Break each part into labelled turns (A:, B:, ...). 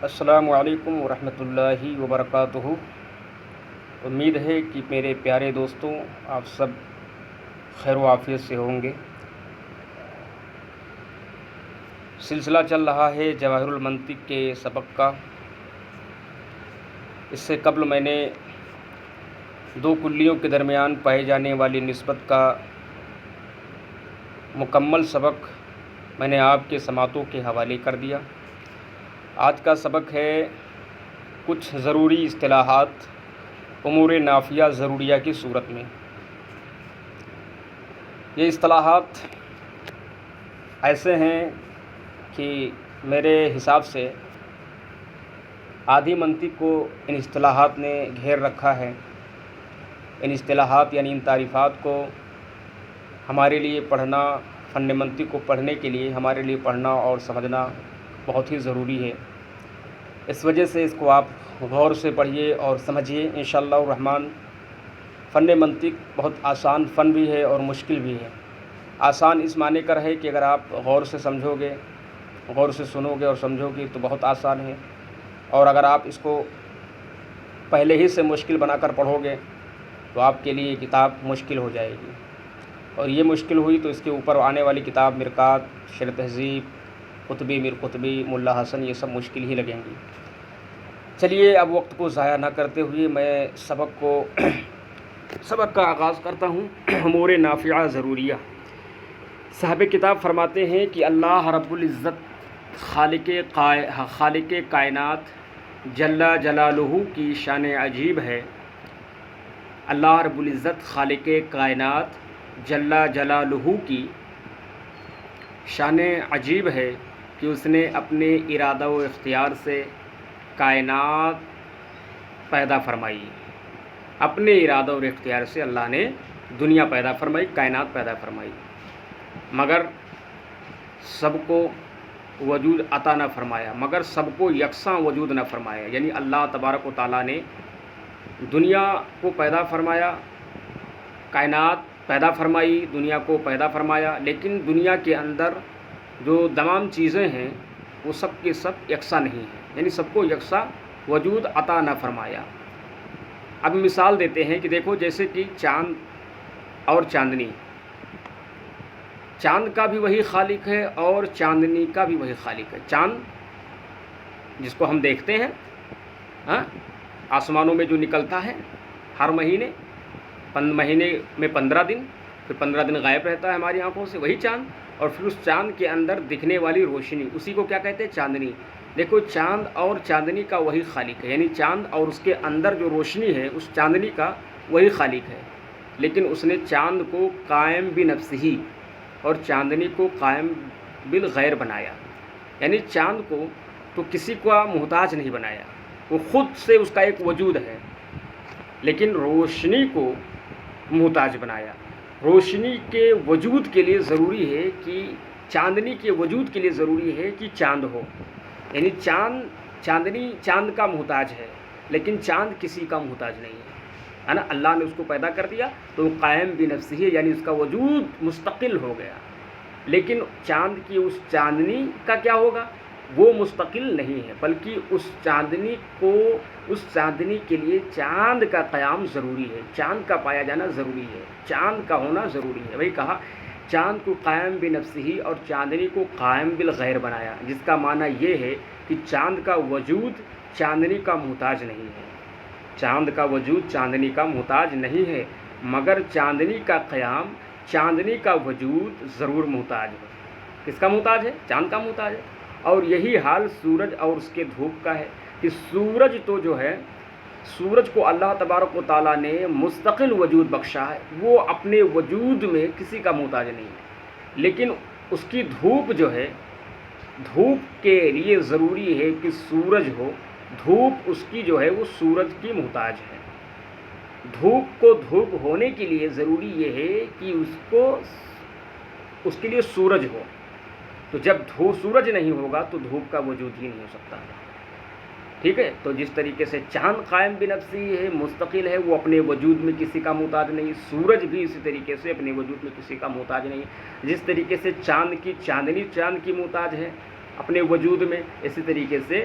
A: السلام علیکم ورحمۃ اللہ وبرکاتہ۔ امید ہے کہ میرے پیارے دوستوں آپ سب خیر و عافیت سے ہوں گے۔ سلسلہ چل رہا ہے جواہر المنطق کے سبق کا۔ اس سے قبل میں نے دو کلیوں کے درمیان پائے جانے والی نسبت کا مکمل سبق میں نے آپ کے سماعتوں کے حوالے کر دیا۔ آج کا سبق ہے کچھ ضروری اصطلاحات امور نافیہ ضروریہ کی صورت میں۔ یہ اصطلاحات ایسے ہیں کہ میرے حساب سے آدھی منطق کو ان اصطلاحات نے گھیر رکھا ہے۔ ان اصطلاحات یعنی ان تعریفات کو ہمارے لیے پڑھنا، فن منطق کو پڑھنے کے لیے ہمارے لیے پڑھنا اور سمجھنا بہت ہی ضروری ہے۔ اس وجہ سے اس کو آپ غور سے پڑھیے اور سمجھیے انشاءاللہ الرحمن۔ فن منطق بہت آسان فن بھی ہے اور مشکل بھی ہے۔ آسان اس معنی کا ہے کہ اگر آپ غور سے سمجھو گے، غور سے سنو گے اور سمجھو گے تو بہت آسان ہے، اور اگر آپ اس کو پہلے ہی سے مشکل بنا کر پڑھو گے تو آپ کے لیے کتاب مشکل ہو جائے گی، اور یہ مشکل ہوئی تو اس کے اوپر آنے والی کتاب مرقات، شرح تہذیب، قطبی میر قطبی، ملا حسن، یہ سب مشکل ہی لگیں گی۔ چلیے اب وقت کو ضائع نہ کرتے ہوئے میں سبق کا آغاز کرتا ہوں۔ امور نافعہ ضروریہ۔ صاحب کتاب فرماتے ہیں کہ اللہ رب العزت خالق کائنات جل جلالہ کی شان عجیب ہے۔ اللہ رب العزت خالق کائنات جل جلالہ کی شان عجیب ہے کہ اس نے اپنے ارادہ و اختیار سے کائنات پیدا فرمائی۔ اپنے ارادہ اور اختیار سے اللہ نے دنیا پیدا فرمائی، کائنات پیدا فرمائی، مگر سب کو وجود عطا نہ فرمایا، مگر سب کو یکساں وجود نہ فرمایا۔ یعنی اللہ تبارک و تعالیٰ نے دنیا کو پیدا فرمایا، کائنات پیدا فرمائی، دنیا کو پیدا فرمایا، لیکن دنیا کے اندر جو تمام چیزیں ہیں وہ سب کے سب یکساں نہیں ہیں، یعنی سب کو یکساں وجود عطا نہ فرمایا۔ اب مثال دیتے ہیں کہ دیکھو جیسے کہ چاند اور چاندنی، چاند کا بھی وہی خالق ہے اور چاندنی کا بھی وہی خالق ہے۔ چاند جس کو ہم دیکھتے ہیں آسمانوں میں جو نکلتا ہے ہر مہینے میں 15 دن، پھر 15 دن غائب رہتا ہے ہماری آنکھوں سے، وہی چاند، اور پھر اس چاند کے اندر دکھنے والی روشنی، اسی کو کیا کہتے ہیں؟ چاندنی۔ دیکھو چاند اور چاندنی کا وہی خالق ہے، یعنی چاند اور اس کے اندر جو روشنی ہے اس چاندنی کا وہی خالق ہے، لیکن اس نے چاند کو قائم بنفسہ اور چاندنی کو قائم بالغیر بنایا۔ یعنی چاند کو تو کسی کا محتاج نہیں بنایا، وہ خود سے اس کا ایک وجود ہے، لیکن روشنی کو محتاج بنایا۔ روشنی کے وجود کے لیے ضروری ہے کہ چاندنی کے وجود کے لیے ضروری ہے کہ چاند ہو، یعنی چاندنی چاند کا محتاج ہے، لیکن چاند کسی کا محتاج نہیں ہے نا۔ اللہ نے اس کو پیدا کر دیا تو وہ قائم بنفسہ، یعنی اس کا وجود مستقل ہو گیا، لیکن چاند کی اس چاندنی کا کیا ہوگا؟ وہ مستقل نہیں ہے، بلکہ اس چاندنی کے لیے چاند کا قیام ضروری ہے، چاند کا پایا جانا ضروری ہے، چاند کا ہونا ضروری ہے۔ وہی کہا چاند کو قائم بنفسہ اور چاندنی کو قائم بالغیر بنایا، جس کا معنی یہ ہے کہ چاند کا وجود چاندنی کا محتاج نہیں ہے، چاند کا وجود چاندنی کا محتاج نہیں ہے، مگر چاندنی کا قیام، چاندنی کا وجود ضرور محتاج ہے۔ کس کا محتاج ہے؟ چاند کا محتاج ہے۔ اور یہی حال سورج اور اس کے دھوپ کا ہے کہ سورج تو جو ہے، سورج کو اللہ تبارک و تعالیٰ نے مستقل وجود بخشا ہے، وہ اپنے وجود میں کسی کا محتاج نہیں ہے، لیکن اس کی دھوپ جو ہے، دھوپ کے لیے ضروری ہے کہ سورج ہو، دھوپ اس کی جو ہے وہ سورج کی محتاج ہے۔ دھوپ کو دھوپ ہونے کے لیے ضروری یہ ہے کہ اس کے لیے سورج ہو، تو جب سورج نہیں ہوگا تو دھوپ کا وجود ہی نہیں ہو سکتا۔ ٹھیک ہے، تو جس طریقے سے چاند قائم بنفسہ ہے، مستقل ہے، وہ اپنے وجود میں کسی کا محتاج نہیں، سورج بھی اسی طریقے سے اپنے وجود میں کسی کا محتاج نہیں۔ جس طریقے سے چاندنی چاند کی محتاج ہے اپنے وجود میں، اسی طریقے سے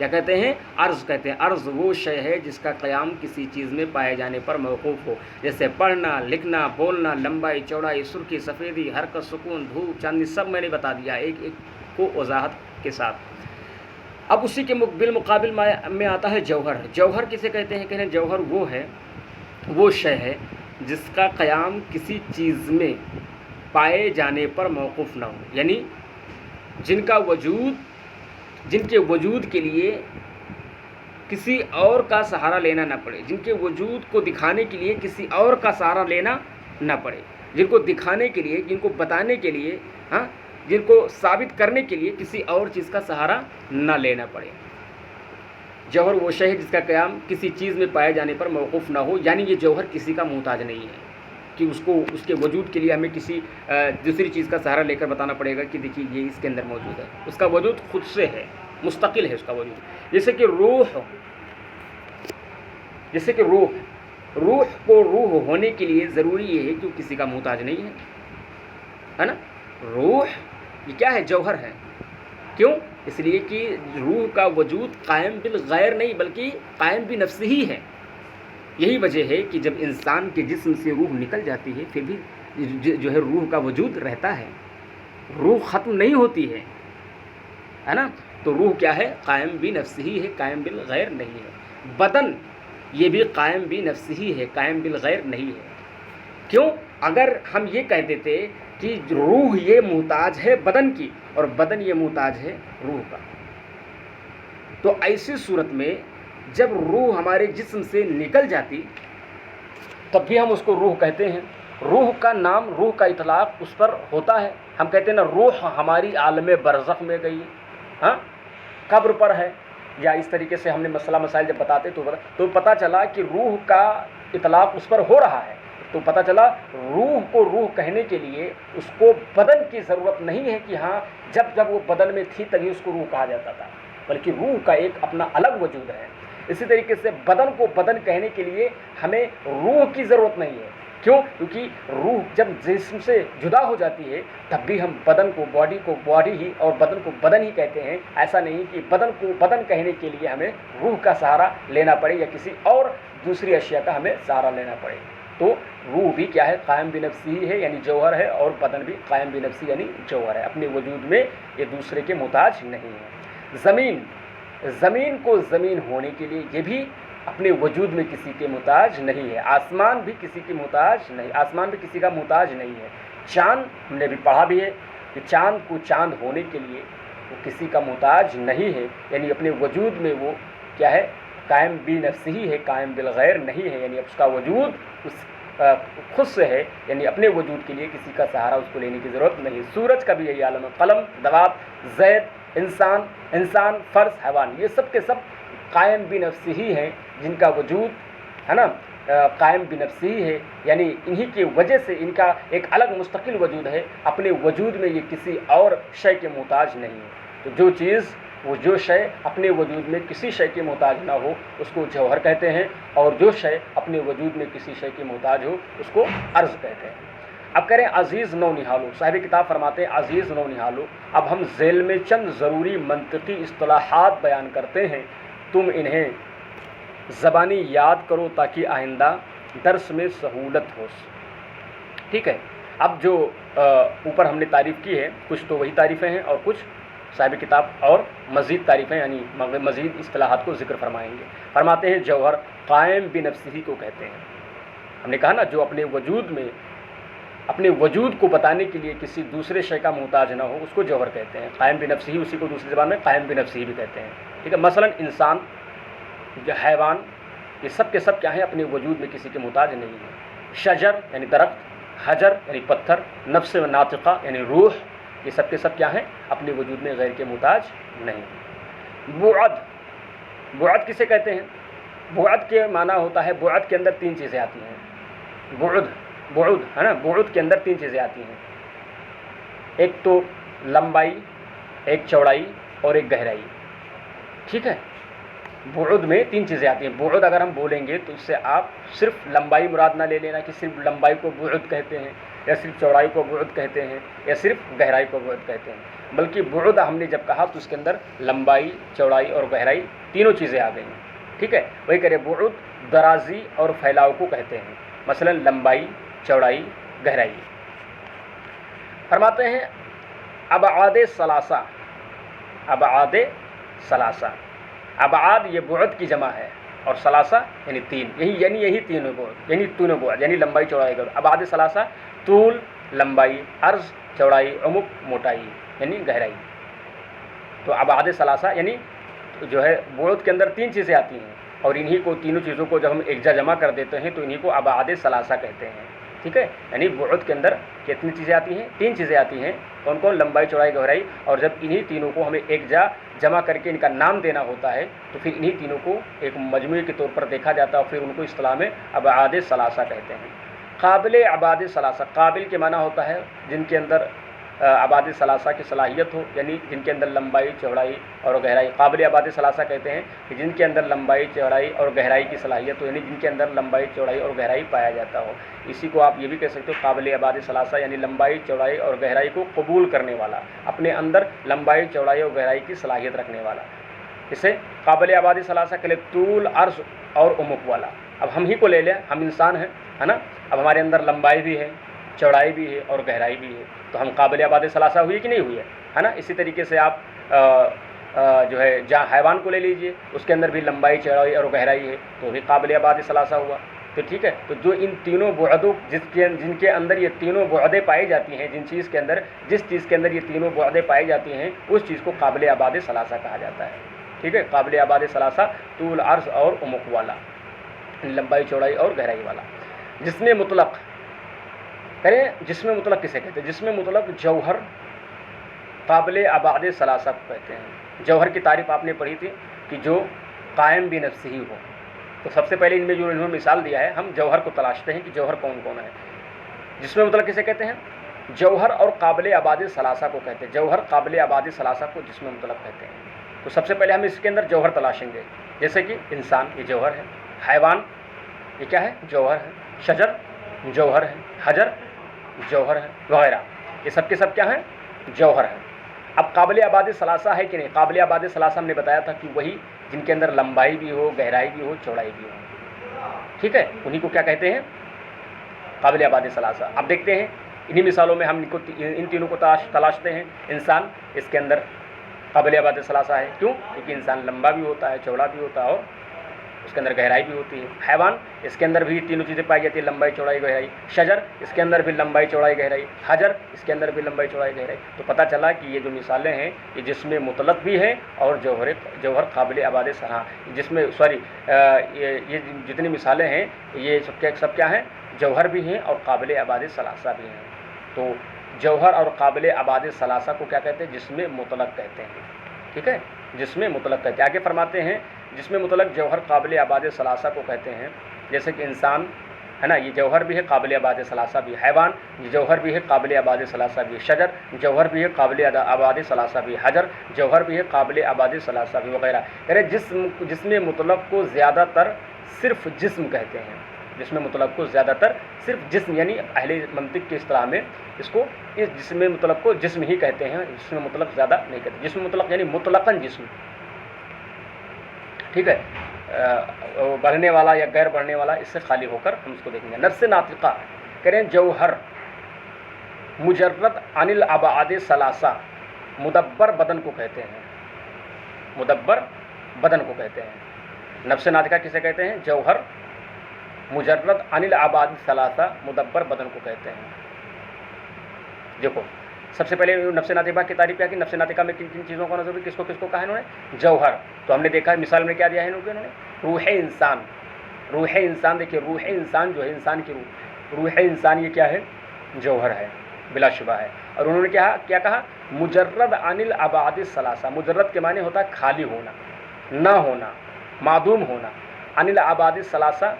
A: کیا کہتے ہیں؟ عرض کہتے ہیں۔ عرض وہ شے ہے جس کا قیام کسی چیز میں پائے جانے پر موقوف ہو، جیسے پڑھنا، لکھنا، بولنا، لمبائی، چوڑائی، سرخی، سفیدی، حرکت، سکون، دھوپ، چاندنی، سب میں نے بتا دیا ایک ایک کو وضاحت کے ساتھ۔ اب اسی کے بالمقابل میں آتا ہے جوہر۔ جوہر کسے کہتے ہیں؟ کہتے ہیں جوہر وہ شے ہے جس کا قیام کسی چیز میں پائے جانے پر موقوف نہ ہو، یعنی جن کے وجود کے لیے کسی اور کا سہارا لینا نہ پڑے، جن کے وجود کو دکھانے کے لیے کسی اور کا سہارا لینا نہ پڑے، جن کو دکھانے کے لیے، جن کو بتانے کے لیے، جن کو ثابت کرنے کے لیے کسی اور چیز کا سہارا نہ لینا پڑے۔ جوہر وہ شے ہے جس کا قیام کسی چیز میں پائے جانے پر موقوف نہ ہو، یعنی یہ جوہر کسی کا محتاج نہیں ہے کہ اس کے وجود کے لیے ہمیں کسی دوسری چیز کا سہارا لے کر بتانا پڑے گا کہ دیکھیے یہ اس کے اندر موجود ہے۔ اس کا وجود خود سے ہے، مستقل ہے اس کا وجود۔ جیسے کہ روح کو روح ہونے کے لیے ضروری یہ ہے کہ وہ کسی کا محتاج نہیں ہے نا۔ روح یہ کیا ہے؟ جوہر ہے۔ کیوں؟ اس لیے کہ روح کا وجود قائم بالغیر نہیں بلکہ قائم بنفس ہی ہے۔ یہی وجہ ہے کہ جب انسان کے جسم سے روح نکل جاتی ہے پھر بھی جو ہے روح کا وجود رہتا ہے، روح ختم نہیں ہوتی ہے نا۔ تو روح کیا ہے؟ قائم بنفس ہی ہے، قائم بالغیر نہیں ہے۔ بدن یہ بھی قائم بنفس ہی ہے، قائم بالغیر نہیں ہے۔ کیوں؟ اگر ہم یہ کہہ دیتے کہ روح یہ محتاج ہے بدن کی اور بدن یہ محتاج ہے روح کا، تو ایسی صورت میں جب روح ہمارے جسم سے نکل جاتی تب بھی ہم اس کو روح کہتے ہیں۔ روح کا نام، روح کا اطلاق اس پر ہوتا ہے۔ ہم کہتے ہیں نا روح ہماری عالم برزخ میں گئی، قبر پر ہے، یا اس طریقے سے ہم نے مسائل جب بتاتے تو پتہ چلا کہ روح کا اطلاق اس پر ہو رہا ہے۔ تو پتہ چلا روح کو روح کہنے کے لیے اس کو بدن کی ضرورت نہیں ہے کہ جب وہ بدن میں تھی تبھی اس کو روح کہا جاتا تھا، بلکہ روح کا ایک اپنا الگ وجود ہے۔ اسی طریقے سے بدن کو بدن کہنے کے لیے ہمیں روح کی ضرورت نہیں ہے۔ کیوں؟ کیونکہ روح جب جسم سے جدا ہو جاتی ہے تب بھی ہم بدن کو باڈی ہی اور بدن کو بدن ہی کہتے ہیں۔ ایسا نہیں کہ بدن کو بدن کہنے کے لیے ہمیں روح کا سہارا لینا پڑے یا کسی اور دوسری اشیاء کا ہمیں سہارا لینا پڑے۔ تو روح بھی کیا ہے؟ قائم بنفسی ہی ہے، یعنی جوہر ہے، اور بدن بھی قائم بنفسی یعنی جوہر ہے۔ اپنے وجود میں یہ دوسرے کے محتاج نہیں ہے۔ زمین کو زمین ہونے کے لیے یہ بھی اپنے وجود میں کسی کے محتاج نہیں ہے۔ آسمان بھی کسی کی محتاج نہیں، آسمان بھی کسی کا محتاج نہیں ہے۔ چاند ہم نے بھی پڑھا بھی ہے کہ چاند کو چاند ہونے کے لیے وہ کسی کا محتاج نہیں ہے، یعنی اپنے وجود میں وہ کیا ہے؟ قائم بنفس ہی ہے، قائم بالغیر نہیں ہے، یعنی اس کا وجود اس خود سے ہے، یعنی اپنے وجود کے لیے کسی کا سہارا اس کو لینے کی ضرورت نہیں۔ سورج کا بھی یہی عالم ہے۔ قلم، دواب، زید، انسان، فرس، حیوان، یہ سب کے سب قائم بنفس ہی ہیں، جن کا وجود ہے نا قائم بنفس ہی ہے، یعنی انہی کی وجہ سے ان کا ایک الگ مستقل وجود ہے۔ اپنے وجود میں یہ کسی اور شے کے محتاج نہیں ہے۔ تو جو شے اپنے وجود میں کسی شے کے محتاج نہ ہو اس کو جوہر کہتے ہیں، اور جو شے اپنے وجود میں کسی شے کے محتاج ہو اس کو عرض کہتے ہیں۔ اب کریں عزیز نو نہالو، صاحب کتاب فرماتے ہیں عزیز نو نہالو، اب ہم ذیل میں چند ضروری منطقی اصطلاحات بیان کرتے ہیں، تم انہیں زبانی یاد کرو تاکہ آئندہ درس میں سہولت ہو۔ ٹھیک ہے، اب جو اوپر ہم نے تعریف کی ہے کچھ تو وہی تعریفیں ہیں اور کچھ صاحب کتاب اور مزید تعریفیں یعنی مزید اصطلاحات کو ذکر فرمائیں گے۔ فرماتے ہیں جوہر قائم بنفس ہی کو کہتے ہیں۔ ہم نے کہا نا جو اپنے وجود میں اپنے وجود کو بتانے کے لیے کسی دوسرے شے کا محتاج نہ ہو اس کو جوہر کہتے ہیں۔ قائم بنفس ہی اسی کو دوسری زبان میں قائم بنفس ہی بھی کہتے ہیں۔ ٹھیک ہے، مثلا انسان، حیوان، یہ سب کے سب کیا ہیں؟ اپنے وجود میں کسی کے محتاج نہیں ہیں۔ شجر یعنی درخت، حجر یعنی پتھر، نفس ناطقہ یعنی روح، یہ سب کے سب کیا ہیں؟ اپنے وجود میں غیر کے محتاج نہیں۔ بعد کسے کہتے ہیں؟ بعد کے معنی ہوتا ہے، بعد کے اندر تین چیزیں آتی ہیں۔ بعد ہے نا، بعد کے اندر تین چیزیں آتی ہیں، ایک تو لمبائی، ایک چوڑائی اور ایک گہرائی۔ ٹھیک ہے، بعد میں تین چیزیں آتی ہیں۔ بعد اگر ہم بولیں گے تو اس سے آپ صرف لمبائی مراد نہ لے لینا کہ صرف لمبائی کو بعد کہتے ہیں، یا صرف چوڑائی کو بعد کہتے ہیں، یا صرف گہرائی کو بعد کہتے ہیں۔ بلکہ بعد ہم نے جب کہا تو اس کے اندر لمبائی، چوڑائی اور گہرائی تینوں چیزیں آ گئی ہیں، ٹھیک ہے. وہی کرے بعد درازی اور پھیلاؤ کو کہتے ہیں، مثلا لمبائی، چوڑائی، گہرائی. فرماتے ہیں ابعاد ثلاثہ، ابعاد ثلاثہ، ابعاد یہ بعد کی جمع ہے، اور ثلاثہ یعنی تین، یہی تینوں بعد یعنی لمبائی، چوڑائی، گہرائی. ابعاد ثلاثہ طول لمبائی، عرض چوڑائی، عمق موٹائی یعنی گہرائی. تو ابعاد ثلاثہ یعنی جو ہے بعد کے اندر تین چیزیں آتی ہیں، اور انہی کو تینوں چیزوں کو جب ہم ایک جگہ جمع کر دیتے ہیں تو انہی کو ابعاد ثلاثہ کہتے ہیں، ٹھیک ہے. یعنی بعد کے اندر کتنی چیزیں آتی ہیں؟ تین چیزیں آتی ہیں. کون کون؟ لمبائی، چوڑائی، گہرائی. اور جب انہی تینوں کو ہمیں ایک جگہ جمع کر کے ان کا نام دینا ہوتا ہے تو پھر انہی تینوں کو ایک مجموعے کے طور پر دیکھا جاتا ہے، اور پھر ان کو اصطلاح میں ابعاد ثلاثہ کہتے ہیں. قابل ابعاد ثلاثہ، قابل کے معنی ہوتا ہے جن کے اندر ابعاد ثلاثہ کی صلاحیت ہو، یعنی جن کے اندر لمبائی، چوڑائی اور گہرائی. قابل ابعاد ثلاثہ کہتے ہیں کہ جن کے اندر لمبائی، چوڑائی اور گہرائی کی صلاحیت ہو، یعنی جن کے اندر لمبائی، چوڑائی اور گہرائی پایا جاتا ہو. اسی کو آپ یہ بھی کہہ سکتے ہو قابل ابعاد ثلاثہ، یعنی لمبائی، چوڑائی اور گہرائی کو قبول کرنے والا، اپنے اندر لمبائی، چوڑائی اور گہرائی کی صلاحیت رکھنے والا. اسے قابل ابعاد ثلاثہ کے لیے طول، عرض اور عمق والا. اب ہم ہی کو لے لیں، ہم انسان ہیں، ہے نا. اب ہمارے اندر لمبائی بھی ہے، چوڑائی بھی ہے اور گہرائی بھی ہے، تو ہم قابل ابعاد ثلاثہ ہوئی کہ نہیں ہوئی ہے نا. اسی طریقے سے آپ جو ہے جہاں حیوان کو لے لیجئے، اس کے اندر بھی لمبائی، چوڑائی اور گہرائی ہے، تو بھی قابل ابعاد ثلاثہ ہوا. تو ٹھیک ہے. تو جو ان تینوں بعدوں جن کے اندر یہ تینوں بعدیں پائی جاتی ہیں، جس چیز کے اندر یہ تینوں بعدیں پائی جاتی ہیں، اس چیز کو قابل ابعاد ثلاثہ کہا جاتا ہے، ٹھیک ہے. قابل ابعاد ثلاثہ طول، عرض اور عمق والا، لمبائی، چوڑائی اور گہرائی والا. جسم مطلق کریں، جسم مطلق کسے کہتے ہیں؟ جسم مطلق جوہر قابل ابعاد ثلاثہ کو کہتے ہیں. جوہر کی تعریف آپ نے پڑھی تھی کہ جو قائم بنفسہ ہی ہو. تو سب سے پہلے ان میں جو انہوں نے مثال دیا ہے، ہم جوہر کو تلاشتے ہیں کہ جوہر کون کون ہے. جسم مطلق کسے کہتے ہیں؟ جوہر اور قابل ابعاد ثلاثہ کو کہتے ہیں. جوہر، قابل ابعاد ثلاثہ کو جسم مطلق کہتے ہیں. تو سب سے پہلے ہم اس کے اندر جوہر تلاشیں گے، جیسے کہ انسان یہ جوہر ہے، حیوان یہ کیا ہے؟ جوہر ہے، شجر جوہر ہے، حجر جوہر ہے وغیرہ. یہ سب کے سب کیا ہیں؟ جوہر ہیں. اب قابل ابعاد ثلاثہ ہے کہ نہیں؟ قابل ابعاد ثلاثہ ہم نے بتایا تھا کہ وہی جن کے اندر لمبائی بھی ہو، گہرائی بھی ہو، چوڑائی بھی ہو، ٹھیک ہے. انہی کو کیا کہتے ہیں؟ قابل ابعاد ثلاثہ. اب دیکھتے ہیں انہی مثالوں میں ہم ان تینوں کو تلاشتے ہیں. انسان، اس کے اندر قابل ابعاد ثلاثہ ہے. کیوں؟ کیونکہ انسان لمبا بھی ہوتا ہے، چوڑا بھی ہوتا ہے اور اس کے اندر گہرائی بھی ہوتی ہے. حیوان، اس کے اندر بھی تینوں چیزیں پائی جاتی ہیں، لمبائی، چوڑائی، گہرائی. شجر، اس کے اندر بھی لمبائی، چوڑائی، گہرائی. حجر، اس کے اندر بھی لمبائی، چوڑائی، گہرائی. تو پتہ چلا کہ یہ جو مثالیں ہیں یہ جسم مطلق بھی ہے اور جوہر قابل ابعاد یہ جتنی مثالیں ہیں یہ سب کیا ہیں؟ جوہر بھی ہیں اور قابل ابعاد ثلاثہ بھی ہیں. تو جوہر اور قابل ابعاد ثلاثہ کو کیا کہتے ہیں؟ جسم مطلق کہتے ہیں، ٹھیک ہے. جسم مطلق کہتے ہیں. آگے فرماتے ہیں جسم مطلق جوہر قابل ابعاد ثلاثہ کو کہتے ہیں. جیسے کہ انسان ہے نا، یہ جوہر بھی ہے، قابل ابعاد ثلاثہ بھی. حیوان، یہ جوہر بھی ہے، قابل ابعاد ثلاثہ بھی. شجر جوہر بھی ہے، قابل ابعاد ثلاثہ بھی. حجر جوہر بھی ہے، قابل ابعاد ثلاثہ بھی وغیرہ. جسم مطلق کو زیادہ تر صرف جسم کہتے ہیں. جسم مطلق کو زیادہ تر صرف جسم، یعنی اہل منطق کی اصطلاح میں اس جسم مطلق کو جسم ہی کہتے ہیں. جسم مطلق زیادہ نہیں کہتے. جسم مطلق یعنی مطلقاً جسم، ٹھیک ہے. بڑھنے والا یا غیر بڑھنے والا، اس سے خالی ہو کر ہم اس کو دیکھیں گے. نفس ناطقہ کریں جوہر مجرد عن الابعاد ثلاثہ مدبر بدن کو کہتے ہیں. مدبر بدن کو کہتے ہیں. نفس ناطقہ کسے کہتے ہیں؟ جوہر مجرد عن الابعاد ثلاثہ مدبر بدن کو کہتے ہیں. دیکھو سب سے پہلے نفس ناطقہ کی تعریف کیا کہ نفس ناطقہ میں کن کن چیزوں کا نظر کس کو کہا انہوں نے؟ جوہر. تو ہم نے دیکھا مثال میں کیا دیا ہے انہوں نے؟ روح انسان. روح انسان دیکھیے، روح انسان جو ہے انسان کی روح انسان یہ کیا ہے؟ جوہر ہے، بلا شبہ ہے. اور انہوں نے کیا کہا؟ مجرد عن الابعاد ثلاثہ. مجرد کے معنی ہوتا ہے خالی ہونا، نہ ہونا، معدوم ہونا. عن الابعاد ثلاثہ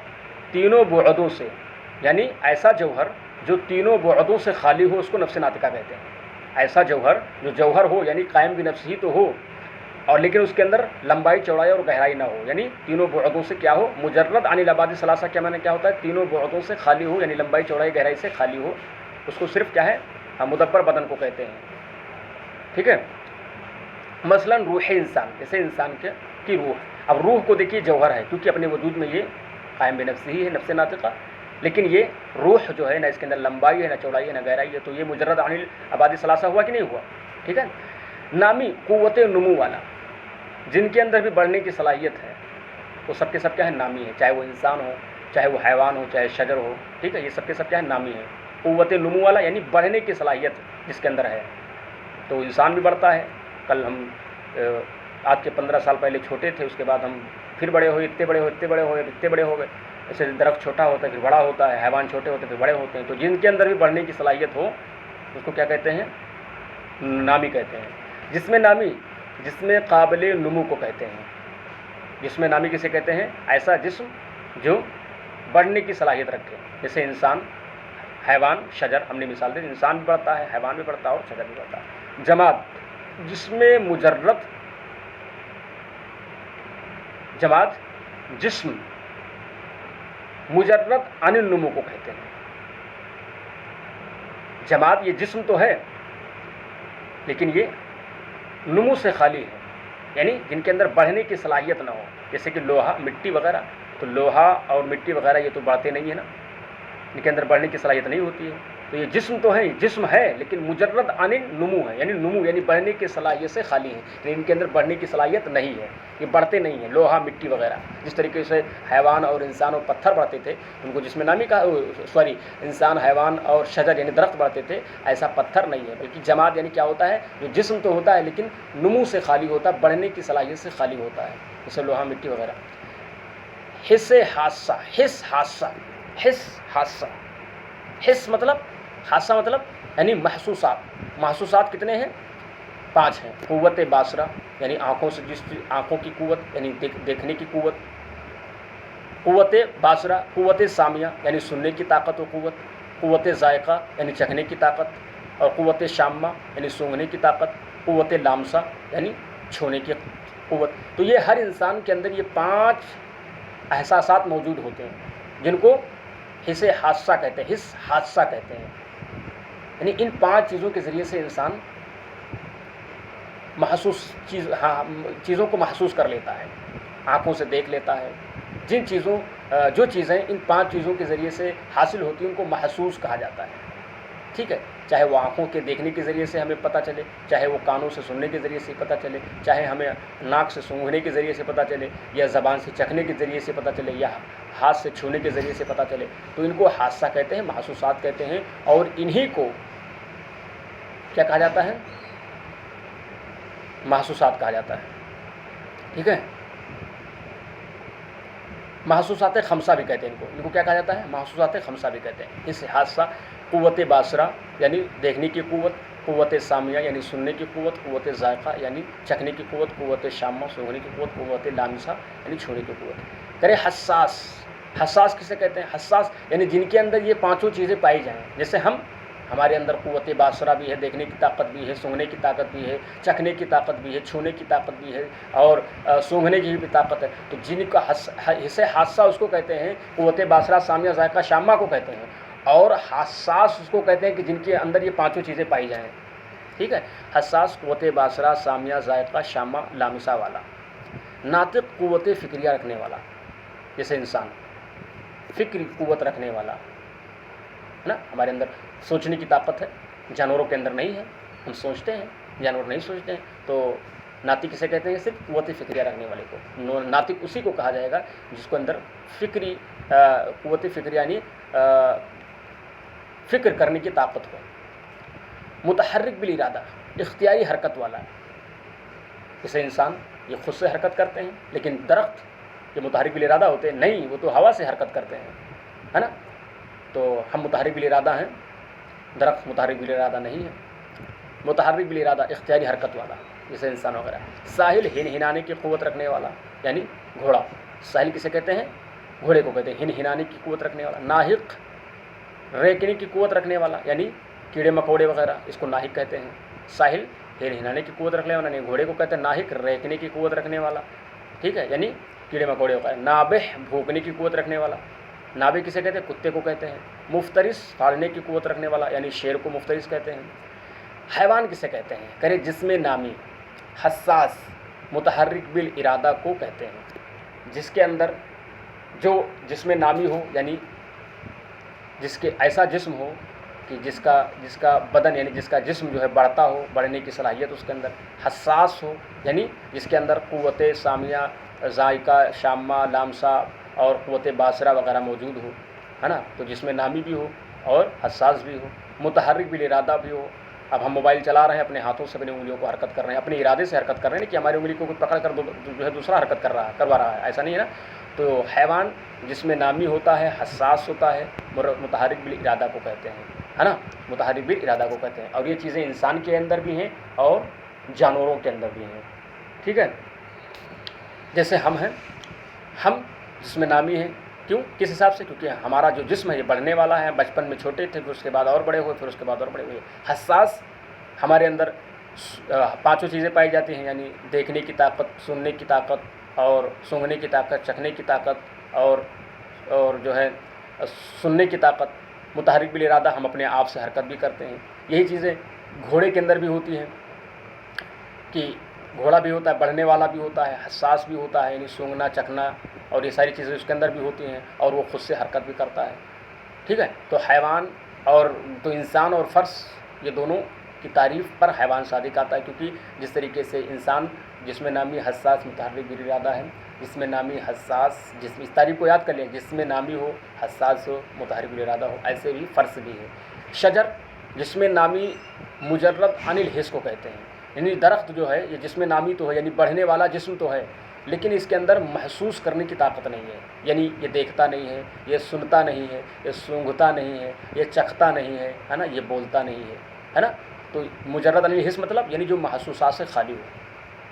A: تینوں بعدوں سے، یعنی ایسا جوہر جو تینوں بعدوں سے خالی ہو اس کو نفس ناطقہ کہتے ہیں. ایسا جوہر جو جوہر ہو یعنی قائم بنفسہ ہی تو ہو، اور لیکن اس کے اندر لمبائی، چوڑائی اور گہرائی نہ ہو، یعنی تینوں بعدوں سے کیا ہو؟ مجرد عن الابعاد ثلاثہ کیا معنی کیا ہوتا ہے؟ تینوں بعدوں سے خالی ہو، یعنی لمبائی، چوڑائی، گہرائی سے خالی ہو. اس کو صرف کیا ہے؟ مدبر بدن کو کہتے ہیں. ٹھیک ہے. مثلاً روح انسان، جیسے انسان کی روح. اب روح کو دیکھیے جوہر ہے، کیونکہ اپنے وجود میں یہ قائم بنفسہ ہی ہے، نفس ناطقہ. لیکن یہ روح جو ہے نہ اس کے اندر لمبائی ہے، نہ چوڑائی ہے، نہ گہرائی ہے. تو یہ مجرد عن الابعاد ثلاثہ ہوا کہ نہیں ہوا؟ ٹھیک ہے. نامی قوت نمو والا، جن کے اندر بھی بڑھنے کی صلاحیت ہے، وہ سب کے سب کیا ہے؟ نامی ہے. چاہے وہ انسان ہو، چاہے وہ حیوان ہو، چاہے شجر ہو. ٹھیک ہے، یہ سب کے سب کیا ہے؟ نامی ہے. قوت نمو والا یعنی بڑھنے کی صلاحیت جس کے اندر ہے. تو انسان بھی بڑھتا ہے. کل ہم آج کے 15 سال پہلے چھوٹے تھے، اس کے بعد ہم پھر بڑے ہوئے، اتنے بڑے ہوئے، اتنے بڑے ہوئے، اتنے بڑے ہو گئے. ایسے درخت چھوٹا ہوتا ہے پھر بڑا ہوتا ہے، حیوان چھوٹے ہوتے ہیں پھر بڑے ہوتے ہیں. تو جن کے اندر بھی بڑھنے کی صلاحیت ہو اس کو کیا کہتے ہیں؟ نامی کہتے ہیں. جسم نامی، جسم قابل نمو کو کہتے ہیں. جسم نامی کسے کہتے ہیں؟ ایسا جسم جو بڑھنے کی صلاحیت رکھے، جیسے انسان، حیوان، شجر. ہم نے مثال دی، انسان بھی بڑھتا ہے، حیوان بھی بڑھتا ہے اور شجر بھی بڑھتا ہے. جماد، جسم مجرد، جماد جسم مجرد عن النمو کو کہتے ہیں. جماد یہ جسم تو ہے لیکن یہ نمو سے خالی ہے، یعنی جن کے اندر بڑھنے کی صلاحیت نہ ہو. جیسے کہ لوہا، مٹی وغیرہ. تو لوہا اور مٹی وغیرہ یہ تو بڑھتے نہیں ہیں نا، ان کے اندر بڑھنے کی صلاحیت نہیں ہوتی ہے. تو یہ جسم تو ہے، جسم ہے لیکن مجرد عن نمو ہے، یعنی نمو یعنی بڑھنے کی صلاحیت سے خالی ہے. یعنی ان کے اندر بڑھنے کی صلاحیت نہیں ہے، یہ بڑھتے نہیں ہیں. لوہا، مٹی وغیرہ جس طریقے سے حیوان اور انسان اور پتھر بڑھتے تھے ان کو جسم نامی کا انسان، حیوان اور شجر یعنی درخت بڑھتے تھے، ایسا پتھر نہیں ہے. بلکہ جماد یعنی کیا ہوتا ہے؟ جو جسم تو ہوتا ہے لیکن نمو سے خالی ہوتا ہے، بڑھنے کی صلاحیت سے خالی ہوتا ہے، جیسے لوہا، مٹی وغیرہ. حس حادثہ، حس حادثہ، حس حادثہ. حس مطلب، حادثہ مطلب یعنی محسوسات. محسوسات کتنے ہیں؟ 5 ہیں. قوت باصرہ یعنی آنکھوں سے، جس آنکھوں کی قوت یعنی دیکھنے کی قوت. قوت باصرہ. قوت سامیہ یعنی سننے کی طاقت و قوت. قوت ذائقہ یعنی چکھنے کی طاقت. اور قوت شامہ یعنی سونگھنے کی طاقت. قوت لامسہ یعنی چھونے کی قوت. تو یہ ہر انسان کے اندر یہ 5 احساسات موجود ہوتے ہیں جن کو حس حادثہ کہتے ہیں، حس حادثہ کہتے ہیں. یعنی ان 5 چیزوں کے ذریعے سے انسان چیزوں کو محسوس کر لیتا ہے، آنکھوں سے دیکھ لیتا ہے. جن چیزوں جو چیزیں ان 5 چیزوں کے ذریعے سے حاصل ہوتی ہیں ان کو محسوس کہا جاتا ہے. ٹھیک ہے، چاہے وہ آنکھوں کے دیکھنے کے ذریعے سے ہمیں پتہ چلے، چاہے وہ کانوں سے سننے کے ذریعے سے پتہ چلے، چاہے ہمیں ناک سے سونگھنے کے ذریعے سے پتہ چلے، یا زبان سے چکھنے کے ذریعے سے پتہ چلے، یا ہاتھ سے چھونے کے ذریعے سے پتہ چلے. تو ان کو حادثہ کہتے ہیں، محسوسات کہتے ہیں. اور انہی کو کیا کہا جاتا ہے؟ محسوسات کہا جاتا ہے. ٹھیک ہے، محسوسات خمسہ بھی کہتے ہیں ان کو کیا کہا جاتا ہے؟ محسوسات خمسہ بھی کہتے ہیں. اس حادثہ قوت باصرہ یعنی دیکھنے کی قوت. قوت سامیہ یعنی سننے کی قوت. قوت ذائقہ یعنی چکھنے کی قوت. قوت شامہ سونگھنے کی قوت. قوت لامسہ یعنی چھونے کی قوت. کرے حساس. حساس کسے کہتے ہیں؟ حساس یعنی جن کے اندر یہ 5 چیزیں پائی جائیں. جیسے ہمارے اندر قوت باصرہ بھی ہے، دیکھنے کی طاقت بھی ہے، سونگھنے کی طاقت بھی ہے، چکھنے کی طاقت بھی ہے، چھونے کی طاقت بھی ہے، اور سونگھنے کی بھی طاقت ہے. تو جن کا حس حادثہ اس کو کہتے ہیں، قوت باصرہ، سامیہ، ذائقہ، شامہ کو کہتے ہیں. اور حساس اس کو کہتے ہیں کہ جن کے اندر یہ 5 چیزیں پائی جائیں. ٹھیک ہے، حساس قوت باصرہ، سامیہ، ذائقہ، شامہ، لامسہ والا. ناطق قوت فکریہ رکھنے والا، جیسے انسان فکری قوت رکھنے والا ہے نا. ہمارے اندر سوچنے کی طاقت ہے، جانوروں کے اندر نہیں ہے. ہم سوچتے ہیں، جانور نہیں سوچتے ہیں. تو ناطق کسے کہتے ہیں؟ صرف قوت فکریہ رکھنے والے کو. ناطق اسی کو کہا جائے گا جس کو اندر فکری قوت فکریہ یعنی فکر کرنے کی طاقت ہو. متحرک بالارادہ، اختیاری حرکت والا. جیسے انسان یہ خود سے حرکت کرتے ہیں، لیکن درخت یہ متحرک بالارادہ ہوتے ہیں نہیں، وہ تو ہوا سے حرکت کرتے ہیں، ہے نا. تو ہم متحرک بالارادہ ہیں، درخت متحرک بالارادہ نہیں ہے. متحرک بالارادہ اختیاری حرکت والا جیسے انسان وغیرہ. ساحل ہنہنانے کی قوت رکھنے والا یعنی گھوڑا. ساحل کسے کہتے ہیں؟ گھوڑے کو کہتے ہیں. ہنہنانے کی قوت رکھنے والا. ناہق ریکنے کی قوت رکھنے والا یعنی کیڑے مکوڑے وغیرہ، اس کو ناہق کہتے ہیں. ساحل ہنہنانے کی قوت رکھنے والا یعنی گھوڑے کو کہتے ہیں ناہق. ریکنے کی قوت رکھنے والا، ٹھیک ہے، یعنی کیڑے مکوڑے وغیرہ. نابح بھونکنے کی قوت رکھنے والا. نابح کسے کہتے ہیں؟ کتے کو کہتے ہیں. مفترس پھاڑنے کی قوت رکھنے والا یعنی شیر کو مفترس کہتے ہیں. حیوان کسے کہتے ہیں؟ کرے جسم نامی حساس متحرک بالارادہ کو کہتے ہیں، جس کے اندر جو جسم نامی ہو، یعنی جس کے ایسا جسم ہو کہ جس کا بدن یعنی جس کا جسم جو ہے بڑھتا ہو، بڑھنے کی صلاحیت اس کے اندر، حساس ہو یعنی جس کے اندر قوت سامیہ، ذائقہ، شامہ، لامسہ اور قوت باصرہ وغیرہ موجود ہو، ہے نا، تو جسم نامی بھی ہو اور حساس بھی ہو، متحرک بالارادہ بھی ہو۔ اب ہم موبائل چلا رہے ہیں، اپنے ہاتھوں سے اپنی انگلیوں کو حرکت کر رہے ہیں، اپنے ارادے سے حرکت کر رہے ہیں کہ ہماری انگلی کو کوئی پکڑ کر جو ہے دوسرا حرکت کروا رہا ہے، ایسا نہیں ہے نا۔ تو حیوان جس میں نامی ہوتا ہے، حساس ہوتا ہے، متحرک بالارادہ کو کہتے ہیں، ہے نا، متحرک بالارادہ کو کہتے ہیں۔ اور یہ چیزیں انسان کے اندر بھی ہیں اور جانوروں کے اندر بھی ہیں، ٹھیک ہے۔ جیسے ہم ہیں، ہم جس میں نامی ہیں، کیوں، کس حساب سے؟ کیونکہ ہمارا جو جسم ہے یہ بڑھنے والا ہے، بچپن میں چھوٹے تھے، پھر اس کے بعد اور بڑے ہوئے، پھر اس کے بعد اور بڑے ہوئے۔ حساس ہمارے اندر پانچوں چیزیں پائی جاتی ہیں، یعنی دیکھنے کی طاقت، سننے کی طاقت اور سونگھنے کی طاقت، چکھنے کی طاقت اور جو ہے سننے کی طاقت۔ متحرک بالارادہ ہم اپنے آپ سے حرکت بھی کرتے ہیں۔ یہی چیزیں گھوڑے کے اندر بھی ہوتی ہیں کہ گھوڑا بھی ہوتا ہے، بڑھنے والا بھی ہوتا ہے، حساس بھی ہوتا ہے، یعنی سونگھنا، چکھنا اور یہ ساری چیزیں اس کے اندر بھی ہوتی ہیں، اور وہ خود سے حرکت بھی کرتا ہے، ٹھیک ہے۔ تو حیوان اور تو انسان اور فرس، یہ دونوں کی تعریف پر حیوان صادق آتا ہے، کیونکہ جس طریقے سے انسان جسم نامی حساس متحرک بالارادہ ہے، جسم نامی حساس، جسم، اس تعریف کو یاد کر لیں، جسم نامی ہو، حساس ہو، متحرک بالارادہ ہو، ایسے بھی فرس بھی ہے۔ شجر جسم نامی مجرد عن الحس کو کہتے ہیں، یعنی درخت جو ہے یہ جسم نامی تو ہے، یعنی بڑھنے والا جسم تو ہے، لیکن اس کے اندر محسوس کرنے کی طاقت نہیں ہے، یعنی یہ دیکھتا نہیں ہے، یہ سنتا نہیں ہے، یہ سونگھتا نہیں ہے، یہ چکھتا نہیں ہے نا، یہ بولتا نہیں ہے نا۔ تو مجرد عن الحس مطلب یعنی جو محسوسات سے خالی ہو،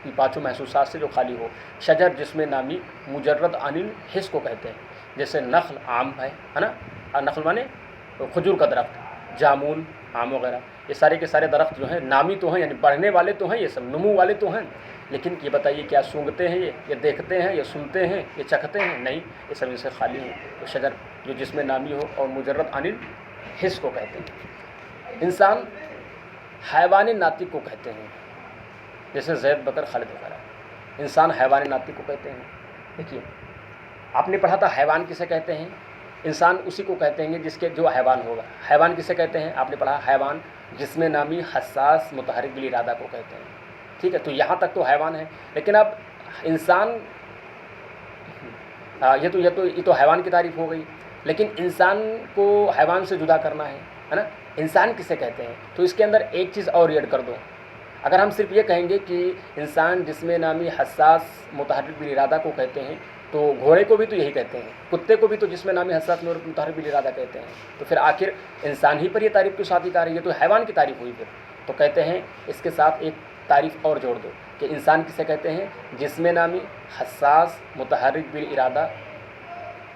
A: ان پانچوں محسوسات سے جو خالی ہو۔ شجر جسم نامی مجرد عن الحس کو کہتے ہیں، جیسے نخل، آم ہے نا، نخل مانے کھجور کا درخت، جامون، آم وغیرہ، یہ سارے کے سارے درخت جو ہیں نامی تو ہیں، یعنی بڑھنے والے تو ہیں، یہ سب نمو والے تو ہیں، لیکن یہ بتائیے کیا سونگھتے ہیں، یہ دیکھتے ہیں، یہ سنتے ہیں، یہ چکھتے ہیں؟ نہیں، یہ سب ان سے خالی ہیں۔ تو شجر جو جسم نامی ہو اور مجرد عن الحس کو کہتے ہیں۔ انسان حیوان ناطق کو کہتے ہیں، جیسے زید، بکر، خالد وغیرہ، انسان حیوان ناطق کو کہتے ہیں۔ دیکھیے، آپ نے پڑھا تھا حیوان کسے کہتے ہیں؟ انسان اسی کو کہتے ہیں جس کے جو حیوان ہوگا۔ حیوان کسے کہتے ہیں؟ آپ نے پڑھا حیوان جسم نامی حساس متحرک بالارادہ کو کہتے ہیں، ٹھیک ہے۔ تو یہاں تک تو حیوان ہے، لیکن اب انسان، یہ تو حیوان کی تعریف ہو گئی، لیکن انسان کو حیوان سے جدا کرنا ہے نا، انسان کسے کہتے ہیں؟ تو اس کے اندر ایک چیز اور ایڈ کر دو۔ اگر ہم صرف یہ کہیں گے کہ انسان جسم نامی حساس متحرک بالارادہ کو کہتے ہیں، تو گھوڑے کو بھی تو یہی کہتے ہیں، کتے کو بھی تو جسم نامی حساس متحرک بالارادہ کہتے ہیں، تو پھر آخر انسان ہی پر یہ تعریف کیوں صادق آ رہی ہے؟ تو حیوان کی تعریف ہوئی پھر۔ تو کہتے ہیں اس کے ساتھ ایک تعریف اور جوڑ دو کہ انسان کسے کہتے ہیں؟ جسم نامی حساس متحرک بالارادہ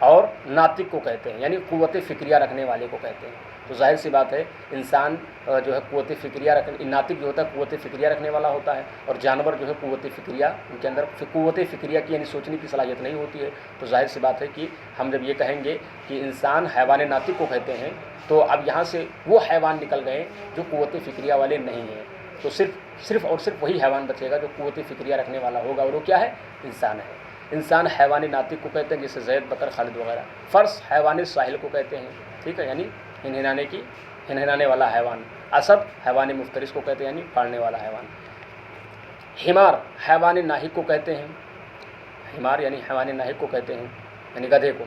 A: اور ناطق کو کہتے ہیں، یعنی قوت فکریہ رکھنے والے کو کہتے ہیں۔ تو ظاہر سی بات ہے، انسان جو ہے قوت فکریہ ناطق جو ہوتا ہے قوت فکریہ رکھنے والا ہوتا ہے، اور جانور جو ہے قوت فکریہ، ان کے اندر قوت فکریہ کی یعنی سوچنے کی صلاحیت نہیں ہوتی ہے۔ تو ظاہر سی بات ہے کہ ہم جب یہ کہیں گے کہ انسان حیوان ناطق کو کہتے ہیں، تو اب یہاں سے وہ حیوان نکل گئے جو قوت فکریہ والے نہیں ہیں، تو صرف اور صرف وہی حیوان بچے گا جو قوت فکریہ رکھنے والا ہوگا، اور وہ کیا ہے؟ انسان ہے۔ انسان حیوان ناطق کو کہتے ہیں، جیسے زید، بکر، خالد وغیرہ۔ فرس حیوان ساحل کو کہتے ہیں، ٹھیک ہے، یعنی ہنہنانے والا حیوان۔ اسد حیوان مفترس کو کہتے ہیں، یعنی پھاڑنے والا حیوان۔ حمار حیوان ناہق کو کہتے ہیں، حمار یعنی حیوان ناہق کو کہتے ہیں، یعنی گدھے کو۔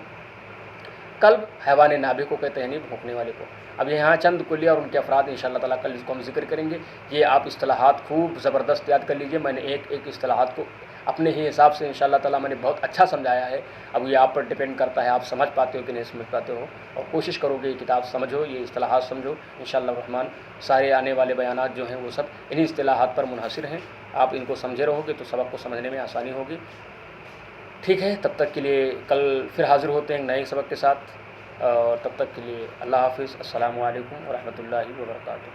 A: کلب حیوان نابح کو کہتے ہیں، یعنی بھونکنے والے کو۔ اب یہاں چند کلیہ اور ان کے افراد انشاءاللہ تعالیٰ کل اس کو ہم ذکر کریں گے۔ یہ آپ اصطلاحات خوب زبردست یاد کر لیجئے، میں نے ایک اصطلاحات کو اپنے ہی حساب سے انشاءاللہ تعالیٰ میں نے بہت اچھا سمجھایا ہے۔ اب یہ آپ پر ڈپینڈ کرتا ہے آپ سمجھ پاتے ہو کہ نہیں سمجھ پاتے ہو، اور کوشش کرو گے یہ کتاب سمجھو، یہ اصطلاحات سمجھو انشاءاللہ الرحمن۔ سارے آنے والے بیانات جو ہیں وہ سب انہی اصطلاحات پر منحصر ہیں، آپ ان کو سمجھے رہو گے تو سبق کو سمجھنے میں آسانی ہوگی، ٹھیک ہے۔ تب تک کے لیے کل پھر حاضر ہوتے ہیں نئے سبق کے ساتھ، اور تب تک کے لیے اللہ حافظ، السلام علیکم ورحمۃ اللہ وبرکاتہ۔